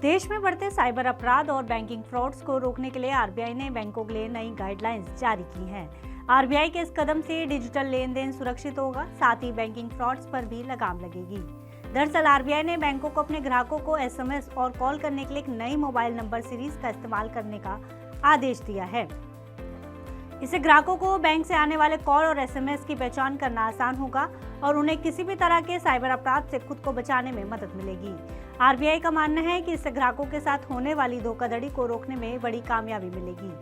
देश में बढ़ते साइबर अपराध और बैंकिंग फ्रॉड्स को रोकने के लिए आरबीआई ने बैंकों के लिए नई गाइडलाइंस जारी की हैं। आरबीआई के इस कदम से डिजिटल लेन देन सुरक्षित होगा, साथ ही बैंकिंग फ्रॉड्स पर भी लगाम लगेगी। दरअसल आरबीआई ने बैंकों को अपने ग्राहकों को एसएमएस और कॉल करने के लिए एक नई मोबाइल नंबर सीरीज का इस्तेमाल करने का आदेश दिया है। इससे ग्राहकों को बैंक से आने वाले कॉल और एसएमएस की पहचान करना आसान होगा और उन्हें किसी भी तरह के साइबर अपराध से खुद को बचाने में मदद मिलेगी। आरबीआई का मानना है कि इससे ग्राहकों के साथ होने वाली धोखाधड़ी को रोकने में बड़ी कामयाबी मिलेगी।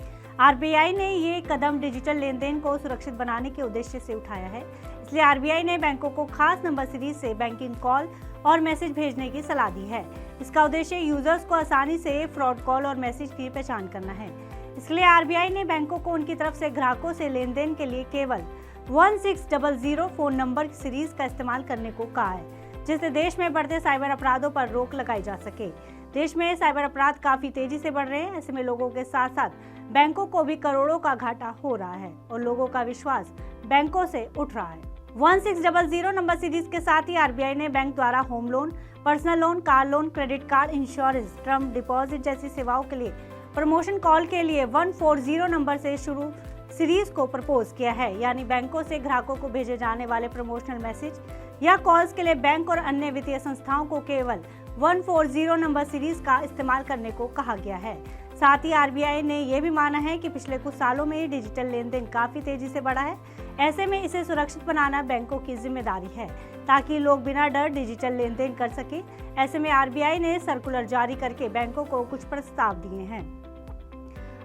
आरबीआई ने ये कदम डिजिटल लेन देन को सुरक्षित बनाने के उद्देश्य से उठाया है, इसलिए आरबीआई ने बैंकों को खास नंबर सीरीज से बैंकिंग कॉल और मैसेज भेजने की सलाह दी है। इसका उद्देश्य यूजर्स को आसानी से फ्रॉड कॉल और मैसेज की पहचान करना है। इसलिए आरबीआई ने बैंकों को उनकी तरफ से ग्राहकों से लेन देन के लिए केवल 1600 फोन नंबर सीरीज का इस्तेमाल करने को कहा है, जिससे देश में बढ़ते साइबर अपराधों पर रोक लगाई जा सके। देश में साइबर अपराध काफी तेजी से बढ़ रहे हैं, ऐसे में लोगों के साथ साथ बैंकों को भी करोड़ों का घाटा हो रहा है और लोगों का विश्वास बैंकों से उठ रहा है। 1600 नंबर सीरीज के साथ ही आरबीआई ने बैंक द्वारा home loan, personal loan, car loan, credit card, insurance, term deposit जैसी सेवाओं के लिए प्रमोशन कॉल के लिए 140 नंबर से शुरू सीरीज को प्रपोज किया है। यानी बैंकों से ग्राहकों को भेजे जाने वाले प्रमोशनल मैसेज या कॉल्स के लिए बैंक और अन्य वित्तीय संस्थाओं को केवल 140 नंबर सीरीज का इस्तेमाल करने को कहा गया है। साथ ही आरबीआई ने यह भी माना है कि पिछले कुछ सालों में डिजिटल लेन देन काफी तेजी से बढ़ा है। ऐसे में इसे सुरक्षित बनाना बैंकों की जिम्मेदारी है, ताकि लोग बिना डर डिजिटल लेन देन कर सके। ऐसे में आरबीआई ने सर्कुलर जारी करके बैंकों को कुछ प्रस्ताव दिए हैं।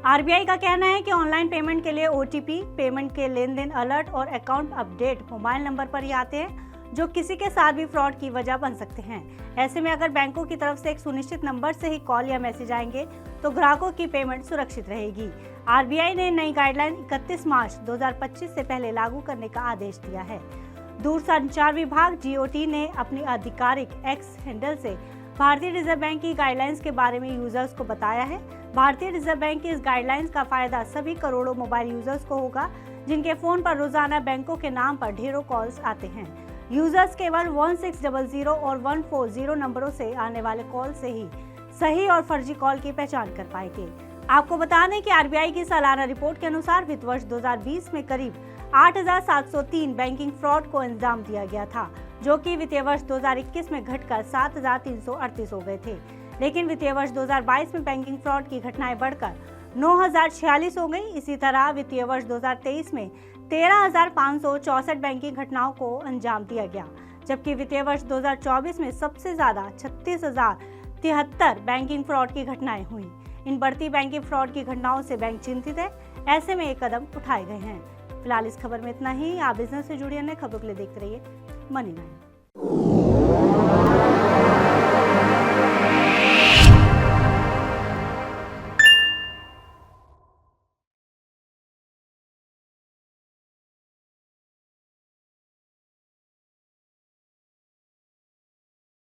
आरबीआई का कहना है कि ऑनलाइन पेमेंट के लिए ओटीपी, पेमेंट के लेन देन अलर्ट और अकाउंट अपडेट मोबाइल नंबर पर ही आते हैं, जो किसी के साथ भी फ्रॉड की वजह बन सकते हैं। ऐसे में अगर बैंकों की तरफ से एक सुनिश्चित नंबर से ही कॉल या मैसेज आएंगे तो ग्राहकों की पेमेंट सुरक्षित रहेगी। आरबीआई ने नई गाइडलाइन 31 मार्च 2025 से पहले लागू करने का आदेश दिया है। दूरसंचार विभाग जीओटी ने अपनी आधिकारिक एक्स हैंडल से भारतीय रिजर्व बैंक की गाइडलाइंस के बारे में यूजर्स को बताया है। भारतीय रिजर्व बैंक की इस गाइडलाइंस का फायदा सभी करोड़ों मोबाइल यूजर्स को होगा, जिनके फोन पर रोजाना बैंकों के नाम पर ढेरों कॉल्स आते हैं। यूजर्स केवल 1600 और 140 नंबरों से आने वाले कॉल से ही सही और फर्जी कॉल की पहचान कर पाएंगे। आपको बता दें कि आरबीआई की सालाना रिपोर्ट के अनुसार वित्त वर्ष 2020 में करीब 8703 बैंकिंग फ्रॉड को अंजाम दिया गया था, जो कि वित्तीय वर्ष 2021 में घटकर 7338 हो गए थे। लेकिन वित्तीय वर्ष 2022 में बैंकिंग फ्रॉड की घटनाएं बढ़कर 9046 हो गई। इसी तरह वित्तीय वर्ष 2023 में 13564 बैंकिंग घटनाओं को अंजाम दिया गया, जबकि वित्तीय वर्ष 2024 में सबसे ज्यादा 36,073 बैंकिंग फ्रॉड की घटनाएं हुई। इन बढ़ती बैंकिंग फ्रॉड की घटनाओं से बैंक चिंतित है। ऐसे में ये कदम उठाए गए हैं। फिलहाल इस खबर में इतना ही। आप बिजनेस से जुड़ी अन्य खबरों के लिए देखते रहिए मनी9।